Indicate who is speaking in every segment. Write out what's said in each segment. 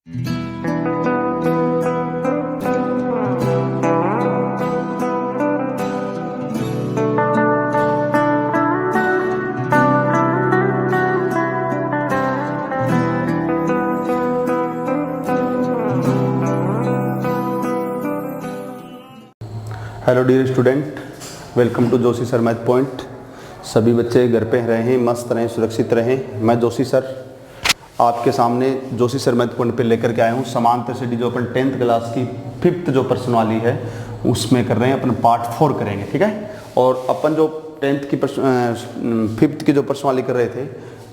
Speaker 1: Hello dear student, welcome to Joshi sir math point. सभी बच्चे घर पे रहें, मस्त रहें, सुरक्षित रहें। मैं जोशी सर आपके सामने जोशी सर मैथ पॉइंट पे लेकर के आया हूँ समांतर सीढ़ी, जो अपन 10th क्लास की 5th जो प्रश्न वाली है उसमें कर रहे हैं, अपन पार्ट 4 करेंगे, ठीक है। और अपन जो 10th की 5th की जो प्रश्न वाली कर रहे थे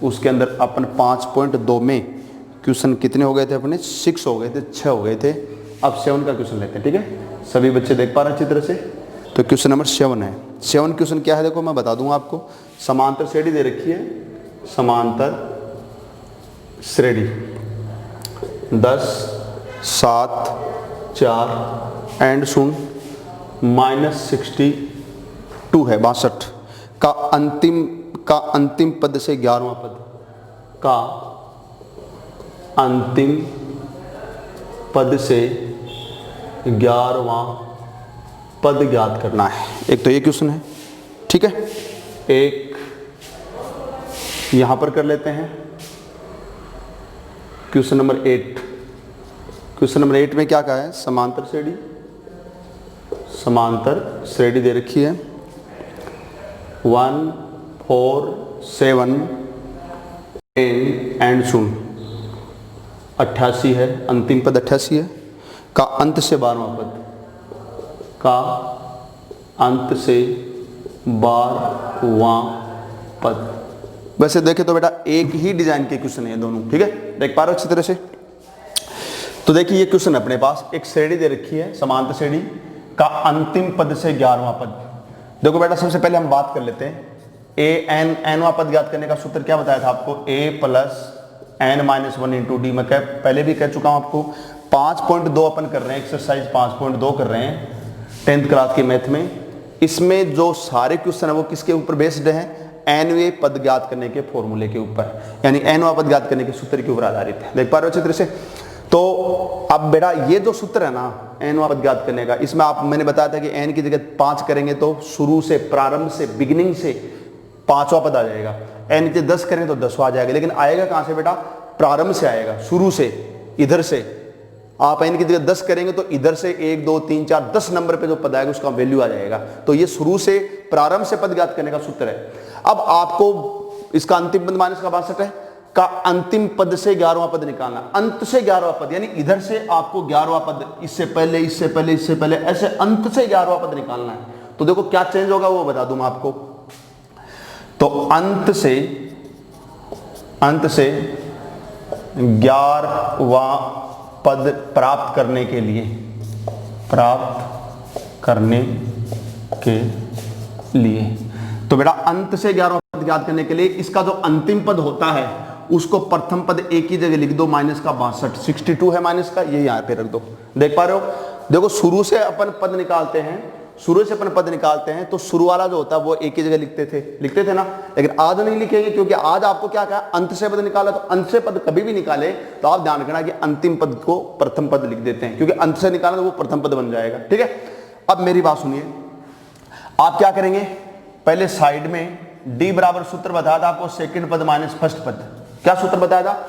Speaker 1: उसके अंदर अपन 5.2 में क्वेश्चन कितने हो गए थे अपने? 6 हो गए थे, 6 हो गए थे। अब 7 का क्वेश्चन लेते हैं, ठीक है। सभी बच्चे देख पा रहे हैं अच्छी तरह से? तो क्वेश्चन नंबर 7 है। 7 क्वेश्चन क्या है देखो, मैं बता दूंगा आपको। समांतर श्रेणी दे रखी है, समांतर श्रेणी 10, 7, 4 एंड शून्य -62 है, 62 का अंतिम पद से 11वां पद का अंतिम पद से 11वां पद ज्ञात करना है। एक तो ये क्वेश्चन है, ठीक है। एक यहां पर कर लेते हैं क्वेश्चन नंबर 8। क्वेश्चन नंबर 8 में क्या कहा है? समांतर श्रेणी दे रखी है 1, 4, 7 एंड शून्य 88 है, अंतिम पद 88 है का अंत से 12वां पद का अंत से 12वां पद। वैसे देखें तो बेटा एक ही डिजाइन के क्वेश्चन है दोनों, ठीक है। देख पा रहे हो अच्छी तरह से? तो देखिए ये क्वेश्चन अपने पास एक श्रेणी दे रखी है, समांतर श्रेणी का अंतिम पद से 11वां पद। देखो बेटा सबसे पहले हम बात कर लेते हैं एनवां पद ज्ञात करने का सूत्र क्या बताया था आपको? a + n-1 × d। मैं पहले भी कह चुका हूं आपको। 5.2 अपन कर रहे हैं, एक्सरसाइज 5.2 कर रहे हैं 10th क्लास के मैथ में। इसमें जो सारे क्वेश्चन है वो किसके ऊपर बेस्ड हैं? nवें पद ज्ञात करने के फॉर्मूले के ऊपर, यानी nवां पद ज्ञात करने के सूत्र के ऊपर आधारित है। देख पा रहे हो अच्छी तरह से? तो अब बेटा ये जो सूत्र है ना nवां पद ज्ञात करने का, इसमें मैंने बताया था कि n की जगह 5 करेंगे तो शुरू से, प्रारंभ से, बिगिनिंग से 5वां पद आ जाएगा। n के 10 करें तो 10वां आ जाएगा। लेकिन आएगा कहां से बेटा? प्रारंभ से आएगा, शुरू से, इधर से। आप n की जगह 10 करेंगे तो इधर से 1, 2, 3, 4, 10 नंबर पे जो पद आएगा उसका वैल्यू आ जाएगा। तो ये शुरू से, प्रारंभ से पद ज्ञात करने का सूत्र है। अब आपको इसका अंतिम पद -62 है का अंतिम पद से 11वां पद निकालना। अंत से 11वां पद यानी इधर से आपको 11वां पद, इससे पहले, इससे पहले, इससे पहले, ऐसे अंत से 11वां पद निकालना है। तो देखो क्या चेंज होगा वो बता दूं मैं आपको। तो अंत से 11वां पद प्राप्त करने के लिए तो बेटा अंत से 11वां पद ज्ञात करने के लिए इसका जो अंतिम पद होता है उसको प्रथम पद एक ही जगह लिख दो, -62 है माइनस का, ये यहां पे रख दो। देख पा रहे हो? देखो शुरू से अपन पद निकालते हैं, तो शुरू वाला जो होता है वो एक ही जगह लिखते थे ना। लेकिन आज नहीं लिखेंगे, क्योंकि आज आपको क्या कहा? अंत से पद निकाला। तो अंत से पद कभी भी निकाले तो आप ध्यान रखना कि अंतिम पद को प्रथम पद लिख देते हैं, क्योंकि अंत से निकाला तो वो प्रथम पद बन जाएगा, ठीक है। अब मेरी बात सुनिए, आप क्या करेंगे? पहले साइड में d बराबर सूत्र बताया था आपको, सेकंड पद माइनस फर्स्ट पद। क्या सूत्र बताया था?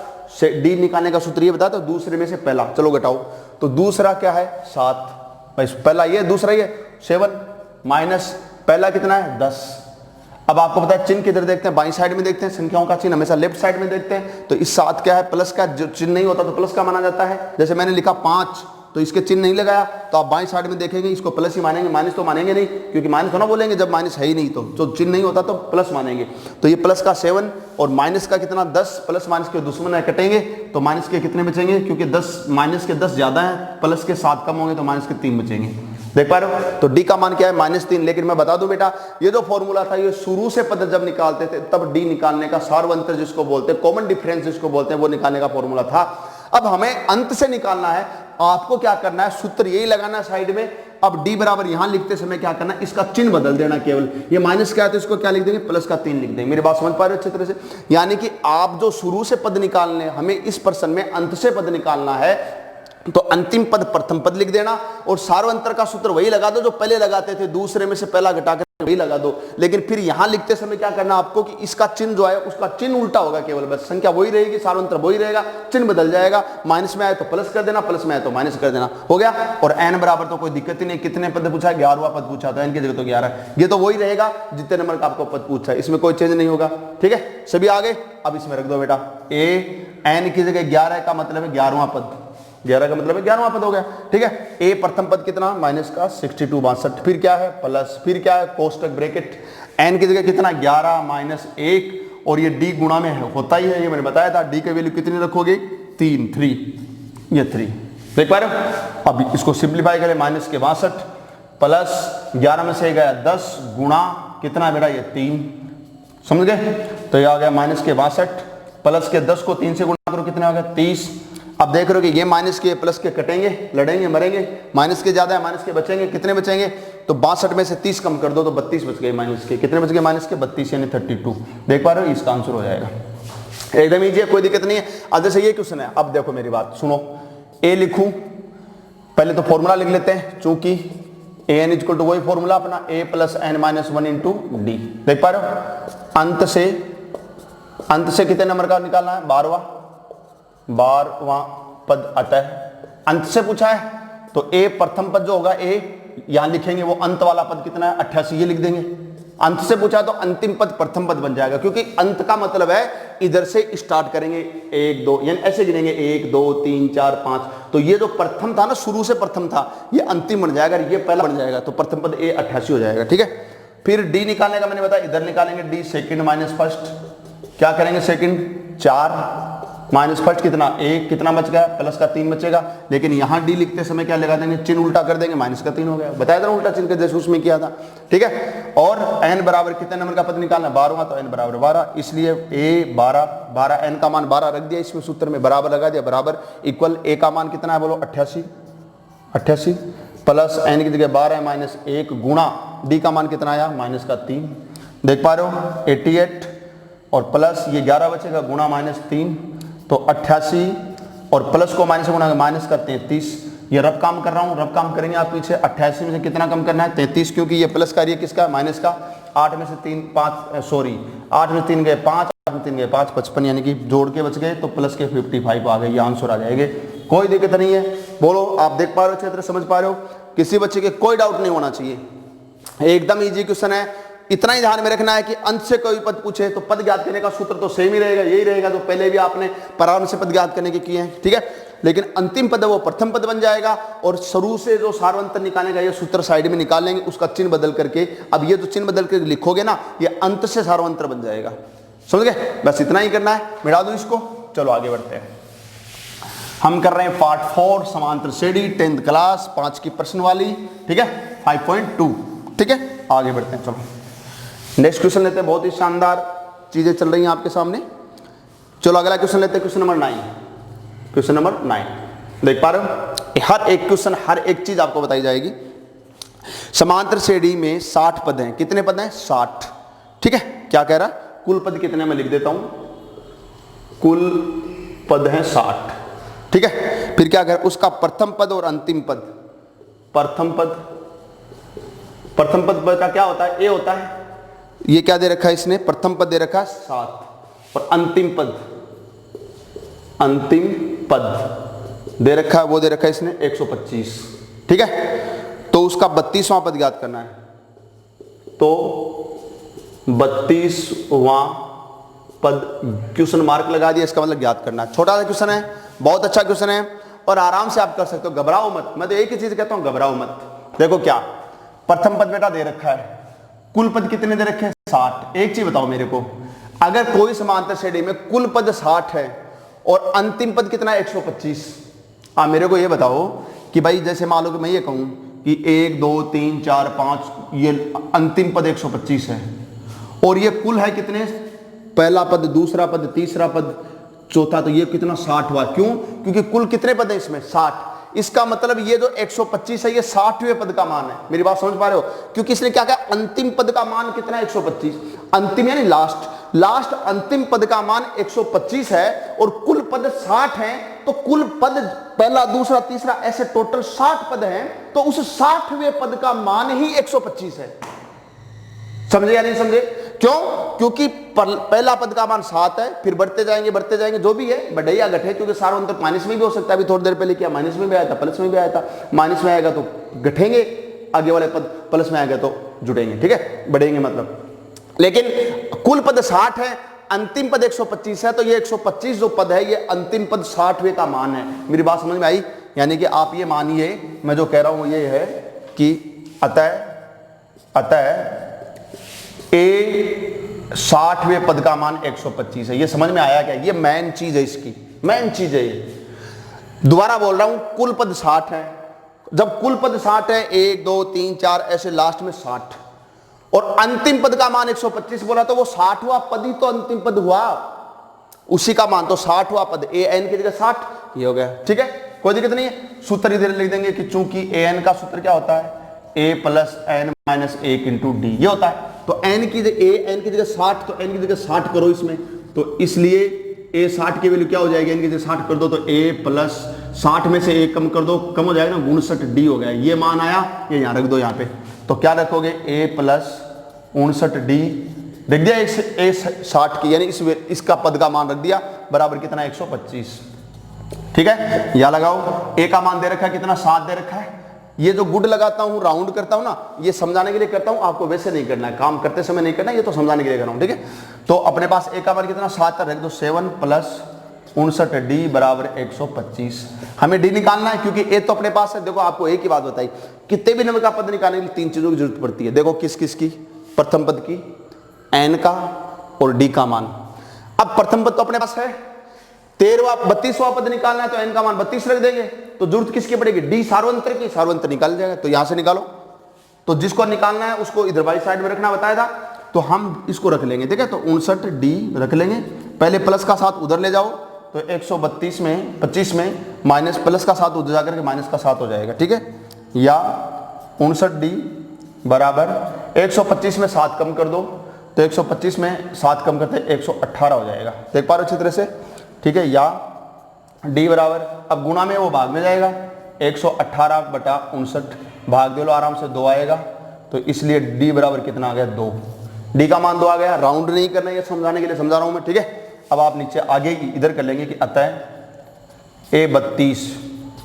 Speaker 1: d निकालने का सूत्र ये बताया था, दूसरे में से पहला, चलो घटाओ। तो दूसरा क्या है? 7। पहला ये, दूसरा ये 7 माइनस पहला कितना है? 10। अब आपको पता है चिन्ह किधर देखते हैं? बाईं साइड में देखते हैं। संख्याओं का चिन्ह हमेशा लेफ्ट साइड में देखते हैं। तो इस 7 क्या है? प्लस का। जो चिन्ह नहीं होता तो प्लस का माना जाता है। जैसे मैंने लिखा 5, तो इसके चिन्ह नहीं लगाया तो आप बाईं साइड में देखेंगे, इसको प्लस ही मानेंगे, माइनस तो मानेंगे नहीं, क्योंकि माइनस तो ना बोलेंगे जब माइनस है ही नहीं। तो जो चिन्ह नहीं होता तो प्लस मानेंगे। तो ये प्लस का 7 और माइनस का कितना? 10। प्लस माइनस के दुश्मन है, कटेंगे तो माइनस के कितने बचेंगे? क्योंकि 10 माइनस के 10 ज्यादा है, प्लस के 7 कम होंगे तो माइनस के 3 बचेंगे। देख पा रहे हो? तो डी का मान क्या है? -3। लेकिन मैं बता दूं बेटा, ये जो फॉर्मूला था ये शुरू से पद जब निकालते थे तब डी निकालने का, सार्वंतर जिसको बोलते हैं, कॉमन डिफरेंस जिसको बोलते हैं, वो निकालने का फॉर्मूला था। अब हमें अंत से निकालना है। आपको क्या करना है? सूत्र यही लगाना है साइड में, अब d बराबर यहां लिखते समय क्या करना, इसका चिन्ह बदल देना केवल। ये माइनस क्या है तो इसको क्या लिख देंगे, प्लस का 3 लिख देंगे। मेरी बात समझ पा रहे हो अच्छी तरह से? यानी कि आप जो शुरू से पद निकालने, हमें इस प्रश्न में अंत से पद निकालना है, तो अंतिम पद प्रथम पद लिख देना और सार्वंतर का सूत्र वही लगा दो जो पहले लगाते थे, दूसरे में से पहला घटाकर वही लगा दो। लेकिन फिर यहां लिखते समय क्या करना आपको कि इसका चिन्ह जो है उसका चिन्ह उल्टा होगा केवल, बस संख्या वही रहेगी, सार्वंतर वही रहेगा, चिन्ह बदल जाएगा। माइनस में आए तो प्लस कर देना, प्लस में आए तो माइनस कर देना, हो गया। और n बराबर तो कोई दिक्कत ही नहीं, कितने पद पूछा, 11वां पद पूछा, तो n की जगह तो 11, ये तो वही रहेगा जितने नंबर का आपको पद पूछा है, इसमें कोई चेंज नहीं होगा। ठीक है, सभी आगे। अब इसमें रख दो बेटा a, n की जगह 11 का मतलब है 11वां पद, 11 का मतलब है 11वां पद हो गया। ठीक है, ए प्रथम पद कितना, माइनस का 62 62, फिर क्या है प्लस, फिर क्या है कोष्टक ब्रैकेट, एन की जगह कितना 11 माइनस 1, और ये डी गुणा में होता ही है, ये मैंने बताया था। डी का वैल्यू कितनी रखोगे, 3, ये 3, देख पा रहे हो। अब इसको सिंप्लीफाई करें, माइनस के 62 प्लस 11 में से गया 10 गुणा कितना बेटा, ये 3, समझ गए। तो ये आ गया माइनस के 62 प्लस के 10 को 3 से गुणा करो, कितना आ गया 30। अब देख रहे हो कि ये माइनस के प्लस के कटेंगे, लड़ेंगे मरेंगे, माइनस के ज्यादा है, माइनस के बचेंगे, कितने बचेंगे, तो 62 में से 30 कम कर दो तो 32 बच गए माइनस के, कितने बच गए माइनस के 32 यानी 32, देख पा रहे हो, इसका आंसर हो जाएगा। एकदम ईजी है, कोई दिक्कत नहीं है। अब जैसे ये क्वेश्चन है, अब देखो मेरी बात सुनो, ए लिखूं, पहले तो फॉर्मूला लिख लेते हैं, चूंकि an इक्वल टू वही फॉर्मूला अपना a plus n minus 1 into D, देख पा रहे हो। अंत से कितने नंबर का निकालना है, 12वां पद आता है, अंत से पूछा है तो a प्रथम पद जो होगा a यहां लिखेंगे, वो अंत वाला पद कितना है 88, ये लिख देंगे। अंत से पूछा तो अंतिम पद प्रथम पद बन जाएगा, क्योंकि अंत का मतलब है इधर से स्टार्ट करेंगे 1 2, यानी ऐसे गिनेंगे 1 2 3 4 5, तो ये जो प्रथम था ना, शुरू से प्रथम था, ये अंतिम बन जाएगा, ये पहला बन जाएगा, तो प्रथम पद a 88 हो जाएगा। ठीक है, फिर d निकालने का मैंने बताया, इधर निकालेंगे d सेकंड माइनस फर्स्ट, क्या करेंगे सेकंड 4 माइनस फर्स्ट कितना 1, कितना बच गया प्लस का 3 बचेगा। लेकिन यहाँ डी लिखते समय क्या लगा देंगे, चिन्ह उल्टा कर देंगे, माइनस का 3 हो गया, बताया था उल्टा चिन्ह के जैसे उसमें किया था। ठीक है, और n बराबर कितने नंबर का पद निकालना, 12वां, तो n बराबर 12, इसलिए a 12 n का मान 12 रख दिया इसमें सूत्र में, बराबर लगा दिया, बराबर इक्वल a का मान कितना है बोलो 88 प्लस n की जगह 12 माइनस 1 गुणा d का मान कितना आया माइनस का 3, देख पा रहे हो 88, और प्लस ये 11 बचेगा गुणा माइनस 3, तो 88, और प्लस को माइनस से गुणा माइनस का 33, ये रफ काम कर रहा हूँ, रफ काम करेंगे आप पीछे। 88 में से कितना कम करना है 33, क्योंकि ये प्लस का, ये किसका माइनस का, 8 में से 3 5 सॉरी 8 में 3 गए 5, 8 में 3 गए 5, 55, यानी कि जोड़ के बच गए, तो प्लस के 55 आ गए, ये आंसर आ जाएंगे, कोई दिक्कत नहीं है। बोलो, आप देख पा रहे हो, अच्छी तरह समझ पा रहे हो, किसी बच्चे के कोई डाउट नहीं होना चाहिए, एकदम ईजी क्वेश्चन है। इतना ही ध्यान में रखना है कि अंत से कोई पद पूछे तो पद ज्ञात करने का सूत्र तो सेम ही रहेगा, यही रहेगा जो पहले भी आपने प्रारंभ से पद ज्ञात करने के किए हैं। ठीक है, लेकिन अंतिम पद है वो प्रथम पद बन जाएगा, और शुरू से जो सार्वंतर निकालेगा ये सूत्र साइड में निकाल लेंगे, उसका चिन्ह बदल करके, अब ये जो चिन्ह बदल करके लिखोगे ना, ये अंत से सार्वंतर बन जाएगा, समझ गए। बस इतना ही करना है, मिटा दो इसको, चलो आगे बढ़ते हैं। हम कर रहे हैं पार्ट 4 समांतर श्रेणी 10th क्लास 5 की प्रश्न वाली, ठीक है 5.2। ठीक है, आगे बढ़ते हैं, चलो नेक्स्ट क्वेश्चन लेते हैं, बहुत ही शानदार चीजें चल रही हैं आपके सामने। चलो अगला क्वेश्चन लेते हैं, क्वेश्चन नंबर 9। क्वेश्चन नंबर 9 देख पा रहे हो, हर एक क्वेश्चन हर एक चीज आपको बताई जाएगी। समांतर श्रेणी में 60 पद हैं, कितने पद हैं 60। ठीक है, क्या कह रहा, कुल पद कितने, मैं लिख देता हूं, कुल पद हैं 60। ठीक है, फिर क्या कह, उसका प्रथम पद और अंतिम पद, प्रथम पद का क्या होता है, ए होता है, ये क्या दे रखा है इसने, प्रथम पद दे रखा है 7, और अंतिम पद दे रखा है, वो दे रखा है इसने 125। ठीक है, तो उसका 32वां पद ज्ञात करना है, तो 32वां पद क्वेश्चन मार्क लगा दिया, इसका मतलब ज्ञात करना है। छोटा सा क्वेश्चन है, बहुत अच्छा क्वेश्चन है, और आराम से आप कर सकते हो, घबराओ मत, मैं तो एक ही चीज कहता हूं, घबराओ मत। देखो क्या, प्रथम पद बेटा दे रखा है, कुल पद कितने दे रखे हैं 60। एक चीज बताओ मेरे को, अगर कोई समांतर श्रेणी में कुल पद 60 है और अंतिम पद कितना है 125, मेरे को ये बताओ कि भाई, जैसे मान लो कि मैं ये कहूं कि 1 2 3 4 5, ये अंतिम पद 125 है, और ये कुल है कितने, पहला पद, दूसरा पद, तीसरा पद, चौथा, तो ये कितना 60 हुआ। क्यों, क्योंकि कुल कितने पद है इसमें 60, इसका मतलब ये जो 125 है ये 60वें पद का मान है। मेरी बात समझ पा रहे हो? क्योंकि इसने क्या कहा, अंतिम पद का मान कितना है 125, अंतिम यानी लास्ट अंतिम पद का मान 125 है और कुल पद 60 हैं, तो कुल पद पहला दूसरा तीसरा ऐसे टोटल 60 पद हैं, तो उस 60वें पद का मान ही 125 है। समझे या नहीं समझे? क्यों? क्योंकि पहला पद का मान 7 है, फिर बढ़ते जाएंगे जो भी है बढ़े या घटे, क्योंकि सार्वंतक माइनस में भी हो सकता है। अभी थोड़ी देर पहले क्या माइनस में भी आया था, प्लस में भी आया था। माइनस में आएगा तो घटेंगे, आगे वाले पद प्लस में आएगा तो जुड़ेंगे, ठीक है, बढ़ेंगे मतलब। लेकिन कुल पद 60 है, अंतिम पद 125 है, तो ये 125 जो पद है ये अंतिम पद 60वें का मान है। मेरी बात समझ में आई? यानी कि आप ये मानिए, मैं जो कह रहा हूं ये है कि अतः ए 60वें पद का मान 125 है। ये समझ में आया क्या? ये मेन चीज है, इसकी मेन चीज है ये। दोबारा बोल रहा हूं, कुल पद 60 है। जब कुल पद 60 है, 1 2 3 4 ऐसे लास्ट में 60, और अंतिम पद का मान 125 बोला, तो वो 60वां पद ही तो अंतिम पद हुआ, उसी का मान तो 60वां पद। ए एन की जगह 60 ये हो गया, ठीक है, कोई दिक्कत नहीं है। सूत्र इधर लिख देंगे कि चूंकि ए एन का सूत्र क्या होता है, A plus N minus 1 into D, ये होता है। तो एन की जगह ए एन की जगह 60, तो एन की जगह 60 करो इसमें, तो इसलिए ए 60 की वैल्यू क्या हो जाएगी, एन की जगह 60 कर दो, तो ए प्लस 60 में से 1 कम कर दो, कम हो जाएगा ना, 59 डी हो गया। ये मान आया, ये यहां रख दो यहाँ पे, तो क्या रखोगे, ए प्लस 59 डी देख दिया, ए 60 की, यानी इसका पद का मान रख दिया बराबर कितना 125, ठीक है। या लगाओ, ए का मान दे रखा है कितना, 7 दे रखा है। ये जो गुड लगाता हूं, राउंड करता हूं ना, ये समझाने के लिए करता हूं, आपको वैसे नहीं करना है, काम करते समय नहीं करना, ये तो समझाने के लिए कर रहा हूं, ठीक है। तो अपने पास ए का मान कितना 7 रख दो, 7 प्लस 59 डी बराबर 125। हमें डी निकालना है क्योंकि ए तो अपने पास है। देखो आपको एक ही बात बताई, कितने भी नंबर का पद निकालने के लिए 3 चीजों की जरूरत पड़ती है। देखो किस किस की, प्रथम पद की, एन का और डी का मान। अब प्रथम पद तो अपने पास है, 32वां पद निकालना है, तो एन का मान 32 रख देंगे, तो जरूरत किसकी पड़ेगी, डी सार्वंत्र की, सार्वंत्र निकाल जाएगा, तो यहां से निकालो। तो जिसको निकालना है उसको इधर वाली साइड में रखना बताया था, तो हम इसको रख लेंगे, ठीक है। तो 59 डी रख लेंगे, पहले प्लस का 7 उधर ले जाओ, तो 132 में 25 में माइनस प्लस का 7 उधर जाकर के माइनस का 7 हो जाएगा, ठीक है। या 59 डी बराबर 125 में 7 कम कर दो, तो 125 में 7 कम करते 118 हो जाएगा, देख पा रहे हो अच्छी तरह से, ठीक है। या डी बराबर, अब गुणा में वो भाग में जाएगा, 118 बटा 59 भाग दे लो आराम से, 2 आएगा, तो इसलिए डी बराबर कितना आ गया 2। डी का मान 2 आ गया, राउंड नहीं करना, ये समझाने के लिए समझा रहा हूं मैं, ठीक है। अब आप नीचे आगे इधर कर लेंगे कि अतः ए 32,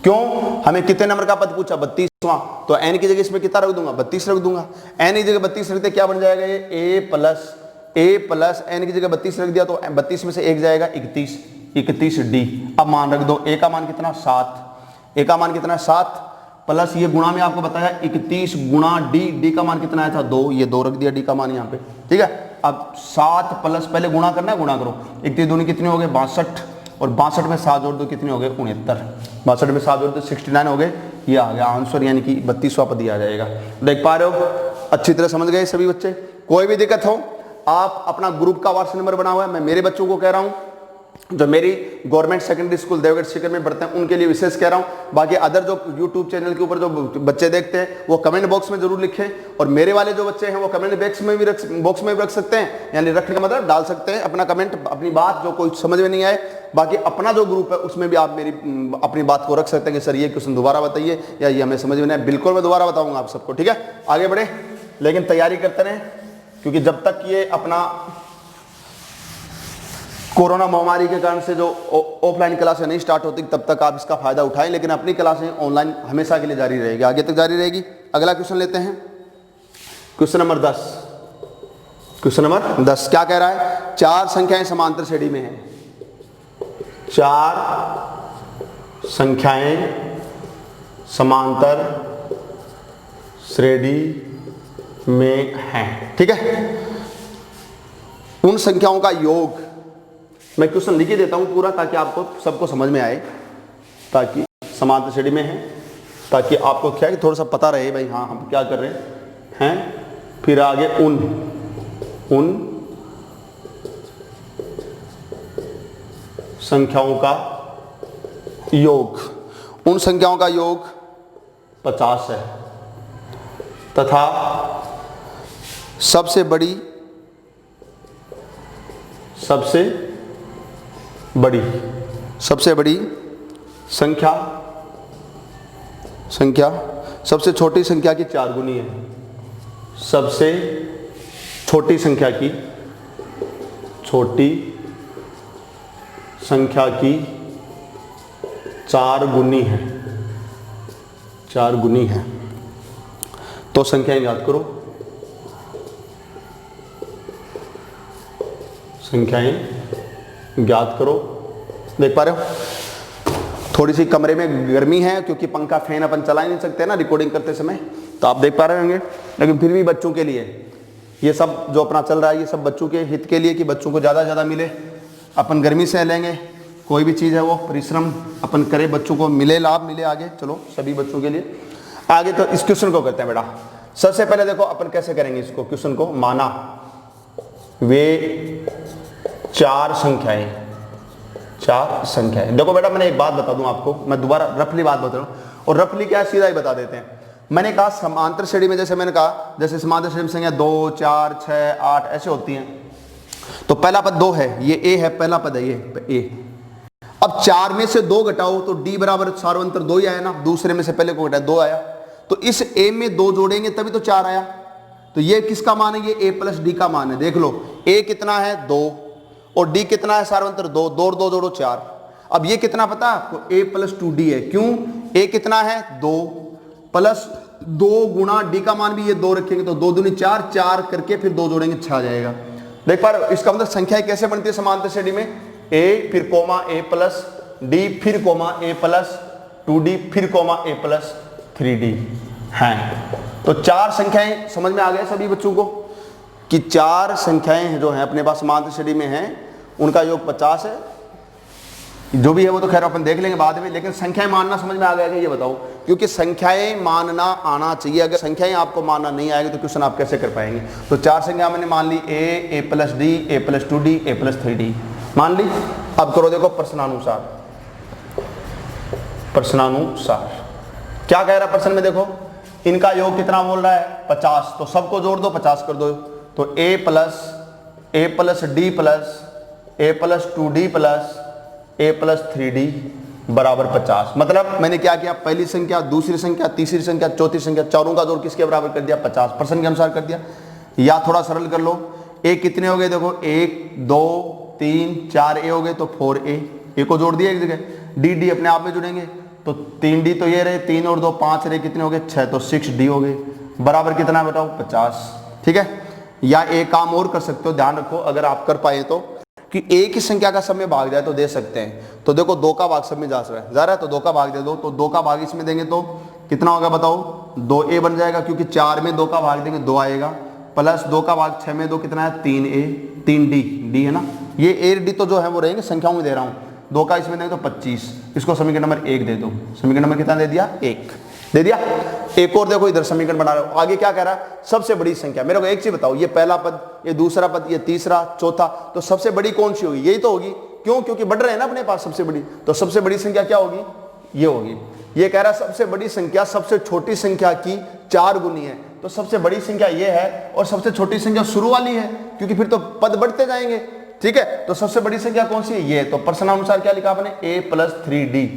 Speaker 1: क्यों, हमें कितने नंबर का पद पूछा, 32वां, तो एन की जगह इसमें कितना रख दूंगा, 32 रख दूंगा। एन की जगह 32 रखते क्या बन जाएगा, ये ए प्लस एन की जगह 32 रख दिया, तो 32 में से 1 जाएगा 31 डी। अब मान रख दो, ए का मान कितना 7, ए का मान कितना 7 प्लस ये गुणा में आपको बताया 31 गुणा डी का मान कितना आया था 2, ये 2 रख दिया डी का मान यहाँ पे, ठीक है। अब 7 प्लस, पहले गुणा करना है, गुणा करो, 31 दूनी कितने हो गए 62, और 62 में 7 जोड़ दो कितने हो गए 69, 62 में 7 जोड़ दो 69 हो गए, ये आ गया आंसर, यानी कि 32वां पद आ जाएगा। देख पा रहे हो, अच्छी तरह समझ गए सभी बच्चे। कोई भी दिक्कत हो, आप अपना ग्रुप का व्हाट्सएप नंबर बना हुआ है, मैं मेरे बच्चों को कह रहा हूं जो मेरी गवर्नमेंट सेकेंडरी स्कूल देवगढ़ शिखर में पढ़ते हैं उनके लिए विशेष कह रहा हूं। बाकी अदर जो यूट्यूब चैनल के ऊपर जो बच्चे देखते हैं वो कमेंट बॉक्स में जरूर लिखें, और मेरे वाले जो बच्चे हैं वो कमेंट बॉक्स में भी रख सकते हैं, यानी रखने का मतलब डाल सकते हैं अपना कमेंट, अपनी बात जो कोई समझ में नहीं आए। बाकी अपना जो ग्रुप है उसमें भी आप मेरी अपनी बात को रख सकते हैं कि सर ये क्वेश्चन दोबारा बताइए, या ये हमें समझ में नहीं आया, बिल्कुल मैं दोबारा बताऊंगा आप सबको, ठीक है। आगे बढ़े, लेकिन तैयारी करते रहें, क्योंकि जब तक ये अपना कोरोना महामारी के कारण से जो ऑफलाइन क्लासें नहीं स्टार्ट होती तब तक आप इसका फायदा उठाएं, लेकिन अपनी क्लासें ऑनलाइन हमेशा के लिए जारी रहेगी, आगे तक जारी रहेगी। अगला क्वेश्चन लेते हैं, क्वेश्चन नंबर 10। क्वेश्चन नंबर 10 क्या कह रहा है, 4 संख्याएं समांतर श्रेणी में हैं, 4 संख्याएं समांतर श्रेणी में हैं, ठीक है। उन संख्याओं का योग, मैं क्वेश्चन लिख देता हूं पूरा ताकि आपको सबको समझ में आए, ताकि समांतर श्रेणी में है, ताकि आपको क्या है कि थोड़ा सा पता रहे भाई हाँ हम क्या कर रहे हैं। फिर आगे उन संख्याओं का योग, उन संख्याओं का योग 50 है तथा सबसे बड़ी संख्या सबसे छोटी संख्या की 4 गुनी है। सबसे छोटी संख्या की 4 गुनी है। 4 गुनी है। तो संख्याएं याद करो, संख्याएं ज्ञात करो। देख पा रहे हो, थोड़ी सी कमरे में गर्मी है क्योंकि पंखा फैन अपन चला ही नहीं सकते ना रिकॉर्डिंग करते समय, तो आप देख पा रहे होंगे, लेकिन फिर भी बच्चों के लिए ये सब जो अपना चल रहा है ये सब बच्चों के हित के लिए, कि बच्चों को ज़्यादा से ज़्यादा मिले। अपन गर्मी से लेंगे, कोई भी चीज़ है वो परिश्रम अपन करें, बच्चों को मिले, लाभ मिले आगे। चलो सभी बच्चों के लिए आगे। तो इस क्वेश्चन को करते हैं बेटा। सबसे पहले देखो अपन कैसे करेंगे इसको, क्वेश्चन को। माना वे 4 संख्याएं। देखो बेटा मैंने एक बात बता दूं आपको, मैं दोबारा रफली बात बता रहा हूं, और रफली क्या है सीधा ही बता देते हैं। मैंने कहा समांतर श्रेणी में, जैसे मैंने कहा जैसे समांतर श्रेणी में संख्या 2, 4, 6, 8 ऐसे होती हैं। तो पहला पद 2 है, ये ए है, पहला पद है ये ए। अब 4 में से 2 घटाओ तो डी बराबर सार्वंतर 2 ही आया ना, दूसरे में से पहले को घटाया 2 आया। तो इस ए में 2 जोड़ेंगे तभी तो 4 आया। तो ये किसका मान है, ये ए प्लस डी का मान है। देख लो ए कितना है 2 और डी कितना है सार्वंतर 2, 2 और 2 जोड़ो 4। अब ये कितना पता है आपको, a प्लस 2d है। क्यों, a कितना है 2 प्लस 2 गुणा डी का मान भी ये 2 रखेंगे तो 2 दूनी 4, 4 करके फिर 2 जोड़ेंगे 6 आ जाएगा। देख पा रहे हो, इसका मतलब संख्याएं कैसे बनती है समांतर श्रेणी में, a फिर कोमा a प्लस डी फिर कोमा a प्लस 2d फिर कोमा a प्लस 3d हैं। तो 4 संख्याएं समझ में आ गए सभी बच्चों को कि 4 संख्याएं जो हैं अपने पास समांतर श्रेणी में हैं, उनका योग 50 है। जो भी है वो तो खैर अपन देख लेंगे बाद में, लेकिन संख्याएं मानना समझ में आ गया कि ये बताओ, क्योंकि संख्याएं मानना आना चाहिए। अगर संख्याएं आपको मानना नहीं आएगी तो क्वेश्चन आप कैसे कर पाएंगे। तो 4 संख्या मैंने मान ली, a plus D, a plus 2d, a plus 3d मान ली। अब करो देखो प्रश्नानुसार क्या कह रहा है प्रश्न में, देखो इनका योग कितना बोल रहा है 50, तो सबको जोड़ दो 50 कर दो। तो a plus D plus a plus 2d plus a plus 3d बराबर 50। मतलब मैंने क्या किया, पहली संख्या, दूसरी संख्या, तीसरी संख्या, चौथी संख्या, चारों का जोड़ किसके बराबर कर दिया 50, प्रश्न के अनुसार कर दिया। या थोड़ा सरल कर लो, a कितने हो गए, देखो 1 2 3 4 a हो गए तो 4a, a को जोड़ दिया एक जगह, डी अपने आप में जुड़ेंगे तो 3d तो ये रहे, 3 और 2 5 रहे, कितने हो गए 6, तो 6d हो गए बराबर कितना है बताओ 50। ठीक है। या एक काम और कर सकते हो, ध्यान रखो अगर आप कर पाए तो, कि एक ही संख्या का सब में भाग जाए तो दे सकते हैं। तो देखो 2 का भाग सब में जा रहा है तो 2 का भाग दे दो, तो 2 का भाग इसमें देंगे तो कितना होगा बताओ 2a बन जाएगा, क्योंकि 4 में 2 का भाग देंगे 2 आएगा, प्लस 2 का भाग 6 में 2 कितना है 3a 3d है ना। ये a d तो जो है वो रहेंगे, संख्याओं में दे रहा हूँ, 2 का इसमें देंगे तो 25, इसको समीकरण नंबर 1 दे दो। समीकरण नंबर कितना दे दिया 1 दे दिया। एक और देखो इधर समीकरण बना रहे हो, आगे क्या कह रहा है, सबसे बड़ी संख्या। मेरे को एक चीज बताओ, ये पहला पद, ये दूसरा पद, ये तीसरा, चौथा, तो सबसे बड़ी कौन सी होगी, यही तो होगी। क्यों, क्योंकि बढ़ रहे हैं ना अपने पास सबसे बड़ी, तो सबसे बड़ी संख्या क्या होगी, ये होगी। ये कह रहा है सबसे बड़ी संख्या सबसे छोटी संख्या की 4 गुनी है, तो सबसे बड़ी संख्या ये है और सबसे छोटी संख्या शुरू वाली है, क्योंकि फिर तो पद बढ़ते जाएंगे। ठीक है, तो सबसे बड़ी संख्या कौन सी है, ये। तो प्रश्नानुसार क्या लिखा आपने, a प्लस 3d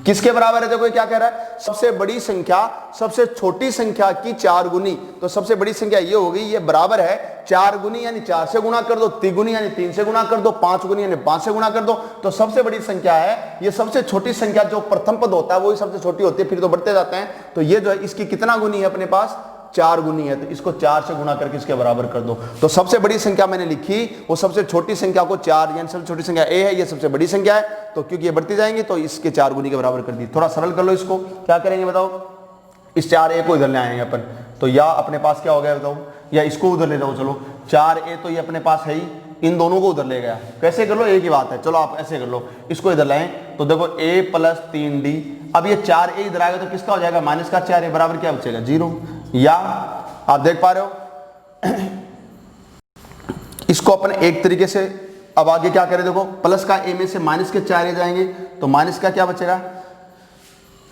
Speaker 1: किसके बराबर है, देखो ये क्या कह रहा है, सबसे बड़ी संख्या सबसे छोटी संख्या की 4 गुनी। तो सबसे बड़ी संख्या ये होगी, ये बराबर है 4 गुनी यानी 4 से गुणा कर दो, 3 गुनी यानी 3 से गुणा कर दो, 5 गुनी यानी 5 से गुणा कर दो। तो सबसे बड़ी संख्या है ये, सबसे छोटी संख्या जो प्रथम पद होता है वही सबसे छोटी होती है, फिर तो बढ़ते जाते हैं। तो ये जो है इसकी कितना गुनी है अपने पास, 4 गुनी है, तो इसको 4 से गुणा करके इसके बराबर कर दो। तो सबसे बड़ी संख्या मैंने लिखी, वो सबसे छोटी संख्या को 4, यानी सबसे छोटी संख्या a है, ये सबसे बड़ी संख्या है, तो क्योंकि ये बढ़ती जाएंगी तो इसके 4 गुनी के बराबर कर दी। थोड़ा सरल कर लो इसको, क्या करेंगे बताओ, इस 4a को इधर ले आएंगे अपन, तो या अपने पास क्या हो गया बताओ, या इसको उधर ले जाओ, चलो 4a तो ये अपने पास है ही, इन दोनों को उधर ले गया, कैसे कर लो एक ही बात है, चलो आप ऐसे कर लो, इसको इधर लाएं तो देखो a प्लस 3d, अब ये 4a इधर आएगा तो किसका हो जाएगा, माइनस का 4a बराबर क्या बचेगा 0। या आप देख पा रहे हो इसको अपन एक तरीके से, अब आगे क्या करें देखो, प्लस का a में से माइनस के 4a जाएंगे तो माइनस का क्या बचेगा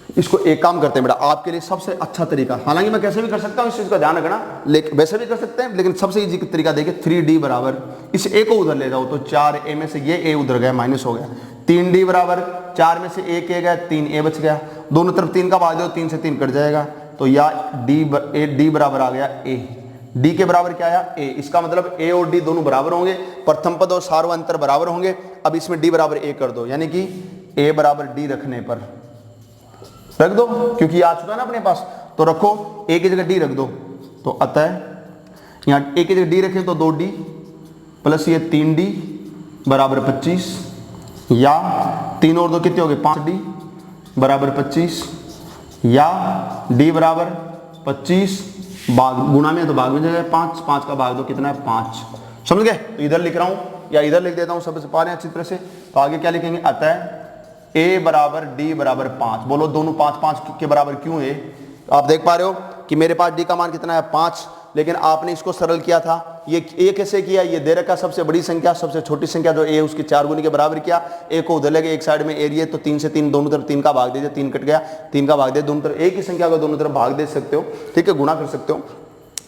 Speaker 1: इसको एक काम करते हैं बेटा, आपके लिए सबसे अच्छा तरीका, हालांकि मैं कैसे भी कर सकता हूँ, इस चीज का ध्यान रखना, लेकिन वैसे भी कर सकते हैं, लेकिन सबसे इजी तरीका देखिए 3d बराबर, इस a को उधर ले जाओ तो 4a में से ये a उधर गया, माइनस हो गया, 3d बराबर 4 में से एक a गया, 3a बच गया, दोनों तरफ 3 का भाग दो, 3 से 3 कट जाएगा, तो या d बराबर आ गया a, d के बराबर क्या आया a, इसका मतलब a और d दोनों बराबर होंगे, प्रथम पद और सार्वंतर बराबर होंगे। अब इसमें d बराबर a कर दो, यानी कि a बराबर d रखने पर रख दो, क्योंकि आ चुका है ना अपने पास, तो रखो, a की जगह d रख दो, तो अतः यहाँ a की जगह d रखें तो 2d प्लस ये 3d बराबर 25, या 3 और 2 कितने हो गए 5d बराबर 25, या d बराबर 25 भाग गुणा में तो भाग में जाएगा 5, 5 का भाग दो कितना है 5, समझ गए। तो इधर लिख रहा हूं या इधर लिख देता हूं, सबसे पा रहे हैं अच्छी तरह से, तो आगे क्या लिखेंगे, अतः a बराबर d बराबर 5, बोलो दोनों 5 5 के बराबर क्यों है, आप देख पा रहे हो कि मेरे पास d का मान कितना है 5, लेकिन आपने इसको सरल किया था, ये a कैसे किया, ये दे रखा सबसे बड़ी संख्या सबसे छोटी संख्या जो a उसके 4 गुने के बराबर किया, a को उधर लगे एक साइड में एरिया, तो 3 से 3 दोनों तरफ 3 का भाग दे दिया, 3 कट गया, 3 का भाग दे, दोनों तरफ एक ही संख्या को दोनों तरफ भाग दे सकते हो, ठीक है, गुणा कर सकते हो,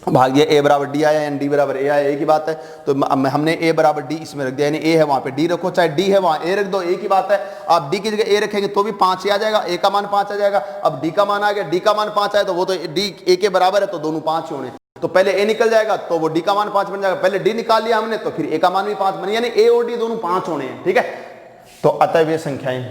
Speaker 1: भाग दिया, a बराबर d आया एंड d बराबर a आया, एक ही बात है, तो हमने a बराबर d इसमें रख दिया, यानी a है वहां पे d रखो, चाहे d है वहां a रख दो, एक ही बात है, आप d की जगह a रखेंगे तो भी 5 ही आ जाएगा, a का मान 5 आ जाएगा, अब d का मान आ गया, d का मान 5 आया तो वो तो d a के बराबर है, तो दोनों 5 ही होने, तो पहले a निकल जाएगा तो वो d का मान 5 बन जाएगा, पहले d निकाल लिया हमने तो फिर a का मान भी 5 बने, यानी a और d दोनों 5 होने हैं, ठीक है। तो अतः वे संख्याएं,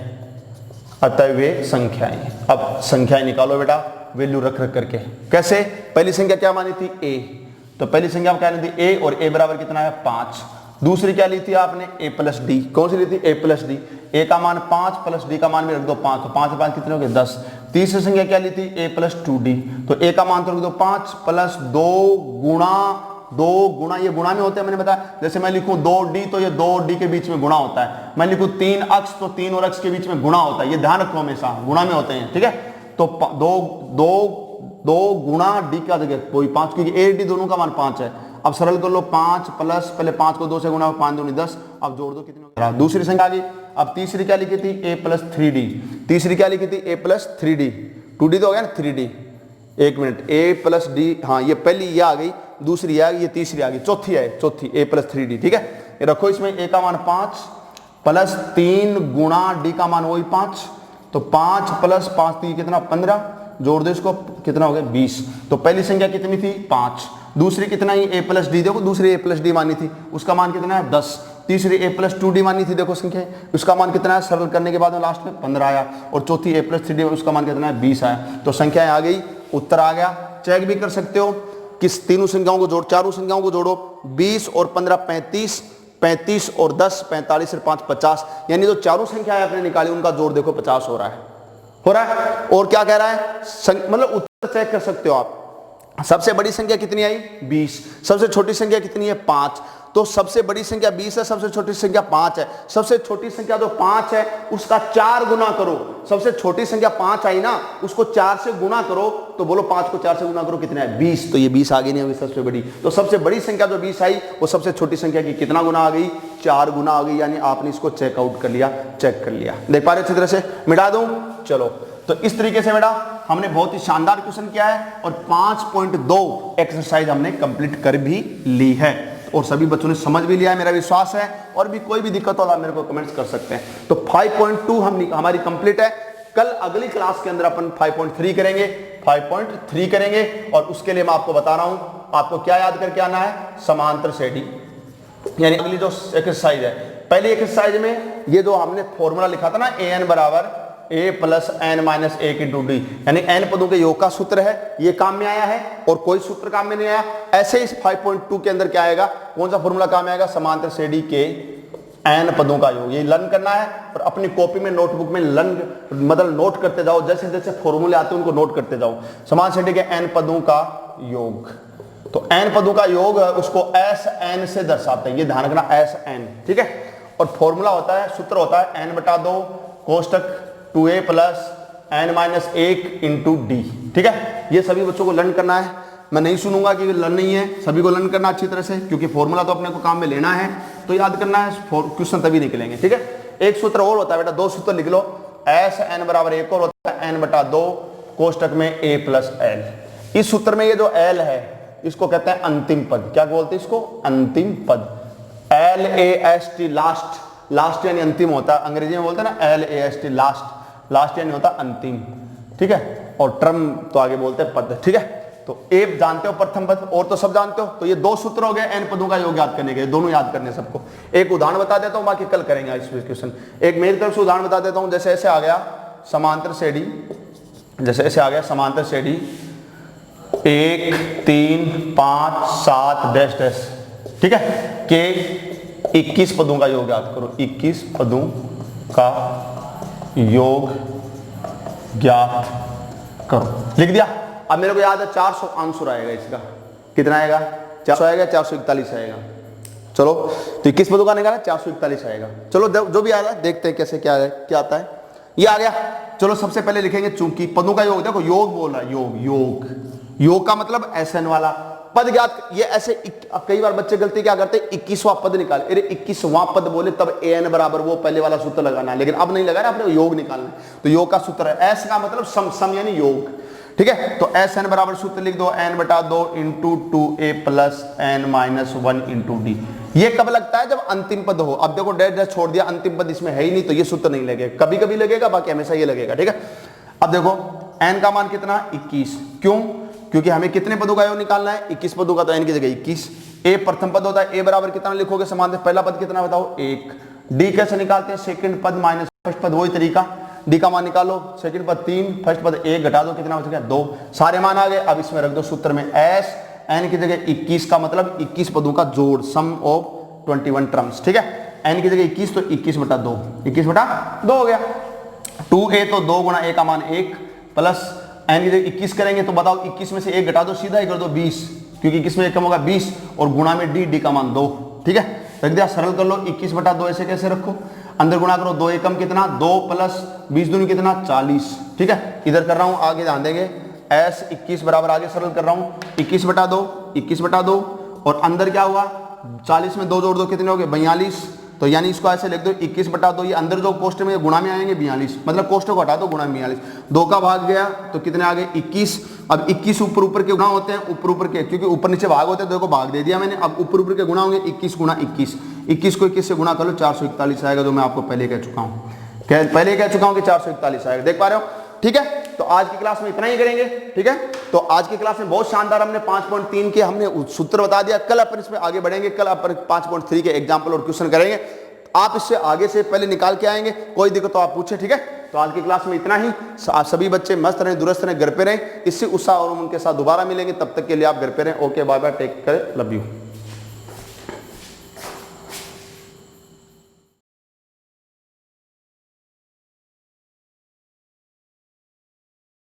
Speaker 1: अब संख्याएं निकालो बेटा, वैल्यू रख रख करके, कैसे, पहली संख्या क्या मानी थी a, तो पहली संख्या क्या ली थी a, और a बराबर कितना है 5, दूसरी क्या ली थी आपने a प्लस डी, कौन सी ली थी a प्लस डी, a का मान 5 प्लस d का मान भी रख दो 5, तो 5 5 कितने हो गए 10, तीसरी संख्या क्या ली थी a प्लस 2d, तो a का मान तो रख दो 5 प्लस 2 गुणा ये गुणा में होते हैं, मैंने बताया, जैसे मैं लिखूं 2d तो ये 2d के बीच में गुणा होता है, मैं लिखूं 3 अक्ष तो 3 और अक्ष के बीच में गुणा होता है, ये ध्यान रखो हमेशा गुणा में होते हैं, ठीक है। तो 2 गुणा d का जगह कोई 5, क्योंकि a d दोनों का मान 5 है, अब सरल कर लो 5 प्लस, पहले 5 को 2 से गुणा, 5 दूनी 10, अब जोड़ दो कितने हो गया, दूसरी संख्या आ गई। अब तीसरी क्या लिखी थी a प्लस 3d, तीसरी क्या लिखी थी a प्लस 3d, 2d तो हो गया ना 3d, एक मिनट, a प्लस d, हाँ ये पहली ये आ गई, दूसरी आ गई, ये तीसरी आ गई, चौथी है, चौथी a प्लस 3d, ठीक है। ये रखो, इसमें a का मान 5 प्लस 3 गुणा d का मान वही 5, तो 5 प्लस 5 थी कितना 15, जोड़ दो इसको कितना हो गया 20, तो पहली संख्या कितनी थी 5, दूसरी कितना ही a प्लस डी, देखो दूसरी a प्लस डी मानी थी, उसका मान कितना है 10, तीसरी a प्लस 2d मानी थी, देखो संख्या उसका मान कितना है, सरल करने के बाद में लास्ट में 15 आया, और चौथी a प्लस 3d उसका मान कितना है 20 आया, तो संख्याएं आ गई, उत्तर आ गया। चेक भी कर सकते हो, किस तीनों संख्याओं को जोड़, चारों संख्याओं को जोड़ो, 20 और 15 35, 35 और 10 45 और 5 50, यानी जो चारों संख्याएं आपने निकाली उनका जोड़ देखो 50 हो रहा है, और क्या कह रहा है, मतलब उत्तर चेक कर सकते हो आप। सबसे बड़ी संख्या कितनी आई 20, सबसे छोटी संख्या कितनी है 5, तो सबसे बड़ी संख्या 20 है, सबसे छोटी संख्या 5 है, सबसे छोटी संख्या जो 5 है उसका 4 गुना करो, सबसे छोटी संख्या 5 आई ना, उसको 4 से गुना करो, तो बोलो 5 को 4 से गुना करो कितना है 20, तो ये 20 आ गई नहीं होगी सबसे बड़ी, तो सबसे बड़ी संख्या जो 20 आई वो सबसे छोटी संख्या की कितना गुना आ गई, 4 गुना आ गई, यानी आपने इसको चेकआउट कर लिया, चेक कर लिया, देख पा रहे अच्छी तरह से, मिटा दूं, चलो। तो इस तरीके से बेटा हमने बहुत ही शानदार क्वेश्चन किया है, और 5.2 एक्सरसाइज हमने कंप्लीट कर भी ली है, और सभी बच्चों ने समझ भी लिया है मेरा विश्वास है, और भी कोई भी दिक्कत हो आप मेरे को कमेंट्स कर सकते हैं। तो 5.2 हमारी कंप्लीट है, कल अगली क्लास के अंदर अपन 5.3 करेंगे, 5.3 करेंगे, और उसके लिए मैं आपको बता रहा हूं, आपको क्या याद करके आना है, समांतर श्रेणी, यानी अगली जो एक्सरसाइज है, पहली एक्सरसाइज में ये जो हमने फॉर्मूला लिखा था ना, an बराबर a plus n minus 1 into D, यानी n पदों के योग का सूत्र है, ये काम में आया है, और कोई सूत्र काम में नहीं आया। ऐसे इस 5.2 के अंदर क्या आएगा, कौन सा फॉर्मूला काम में आएगा, समांतर श्रेणी के n पदों का योग, ये लर्न करना है, और अपनी कॉपी में नोटबुक में लर्न मतलब नोट करते जाओ, जैसे जैसे फॉर्मूले आते हैं उनको नोट करते जाओ, समांतर श्रेणी के n पदों का योग, तो n पदों का योग उसको Sn से दर्शाते हैं, ये ध्यान रखना Sn, ठीक है। और फॉर्मूला होता है, सूत्र होता है n/2 कोष्टक 2a plus n minus 1 into D, ठीक है। ये सभी बच्चों को लर्न करना है, मैं नहीं सुनूंगा कि लर्न नहीं है, सभी को लर्न करना अच्छी तरह से, क्योंकि फॉर्मूला तो अपने को काम में लेना है, तो याद करना है, क्वेश्चन तभी निकलेंगे, ठीक है। एक सूत्र और होता है बेटा, 2 सूत्र लिख लो, एस एन बराबर एक और होता है एन बटा 2 कोष्टक में ए प्लस एल। इस सूत्र में ये जो एल है इसको कहते हैं अंतिम पद। क्या बोलते हैं इसको? अंतिम पद। L A S T last, last यानी अंतिम होता है, अंग्रेजी में बोलते हैं ना L A S T last, last यानी होता अंतिम, ठीक है। और टर्म तो आगे बोलते हैं पद, ठीक है। तो ए जानते हो प्रथम पद, और तो सब जानते हो। तो ये दो सूत्र हो गए एन पदों का योग याद करने के, दोनों याद करने सबको। एक उदाहरण बता देता हूं, बाकी कल करेंगे इस क्वेश्चन। एक मेरी तरफ से उदाहरण बता देता हूं, जैसे ऐसे आ गया समांतर श्रेणी, जैसे ऐसे आ गया समांतर श्रेणी 1 3 5 7 डैश डैश, ठीक है, के 21 पदों का योग याद करो। 21 पदों का योग ज्ञात करो, लिख दिया। अब मेरे को याद है 400 आंसर आएगा इसका, कितना आएगा? 400 आएगा, 441 आएगा। चलो तो 21 पदों का निकाला 441 आएगा। चलो जो भी आ रहा है देखते हैं कैसे क्या है, क्या आता है। ये आ गया। चलो सबसे पहले लिखेंगे चूंकि पदों का योग, देखो योग बोल रहा है, योग योग योग का मतलब एसएन वाला पद ज्ञात। ये ऐसे कई बार बच्चे गलती क्या करते हैं, 21वां पद निकाले, अरे 21वां पद बोले तब एन बराबर वो पहले वाला सूत्र लगाना है, लेकिन अब नहीं लगाना, अपने योग निकालना है। तो योग का सूत्र है एस का मतलब सम यानी योग, ठीक है। तो एस एन बराबर सूत्र लिख दो एन बटा 2 into 2a plus N minus 1 into D. ये कब लगता है? जब अंतिम पद हो। अब देखो डैश डैश छोड़ दिया, अंतिम पद इसमें है ही नहीं, तो ये सूत्र नहीं लगेगा, कभी कभी लगेगा, बाकी हमेशा ये लगेगा, ठीक है। अब देखो एन का मान कितना? 21। क्यों? क्योंकि हमें कितने पदों का योग निकालना है? 21 पदों का, तो एन की जगह 21। ए प्रथम पद होता है, ए बराबर कितना लिखोगे समांतर, पहला पद कितना बताओ? 1। डी कैसे निकालते हैं? सेकंड पद माइनस फर्स्ट पद, वही तरीका। डी का मान निकालो, सेकंड पद 3, फर्स्ट पद 1, घटा दो, कितना बच गया? 2। सारे मान आ गए। अब इसमें रख दो सूत्र में एस एन की जगह 21 का मतलब 21 पदों का जोड़, सम ऑफ 21 टर्म्स, ठीक है। एन की जगह 21 तो 21 बटा 2, 21 बटा 2 हो गया। 2a तो 2 गुणा a का मान 1 प्लस एन की जगह 21 करेंगे तो बताओ 21 में से 1 घटा दो, सीधा ही कर दो 20, क्योंकि 21 में 1 कम होगा 20, और गुणा में डी का मान 2, ठीक है। रख दिया, सरल कर लो। 21 बटा 2 ऐसे कैसे रखो, अंदर गुणा करो, 2 एकम कितना? 2 प्लस 20 दूनी कितना? 40, ठीक है। इधर कर रहा हूं, आगे ध्यान देंगे। एस 21 बराबर, आगे सरल कर रहा हूं, 21 बटा 2, 21 बटा 2, और अंदर क्या हुआ? 40 में 2 जोड़ दो, कितने हो गए? 42। तो यानी इसको ऐसे लिख दो 21 बटा 2, ये अंदर जो कोष्ट में गुणा में आएंगे 42, मतलब कोष्ट को हटा दो, गुणा में 42। 2 का भाग गया तो कितने आ गए? 21। अब 21 ऊपर ऊपर के गुणा होते हैं, ऊपर ऊपर के, क्योंकि ऊपर नीचे भाग होते हैं, देखो भाग दे दिया मैंने। अब ऊपर ऊपर के गुणा होंगे, 21 गुणा 21, 21 को 21 से गुणा कर लो, 441 आएगा, जो मैं आपको पहले कह चुका हूँ, पहले कह चुका हूँ कि 441 आएगा। देख पा रहे हो, ठीक है। तो आज की क्लास में इतना ही करेंगे, ठीक है। तो आज की क्लास में बहुत शानदार हमने 5.3 के हमने सूत्र बता दिया। कल अपन इसमें आगे बढ़ेंगे, कल अपन 5.3 के एग्जाम्पल और क्वेश्चन करेंगे। आप इससे आगे से पहले निकाल के आएंगे, कोई दिक्कत तो आप पूछे, ठीक है। तो आज की क्लास में इतना ही। आप सभी बच्चे मस्त रहें, दुरुस्त रहें, घर पे रहें। इससे उत्साह और उनके साथ दोबारा मिलेंगे, तब तक के लिए आप घर पे रहें। Okay, bye bye, take care, love you.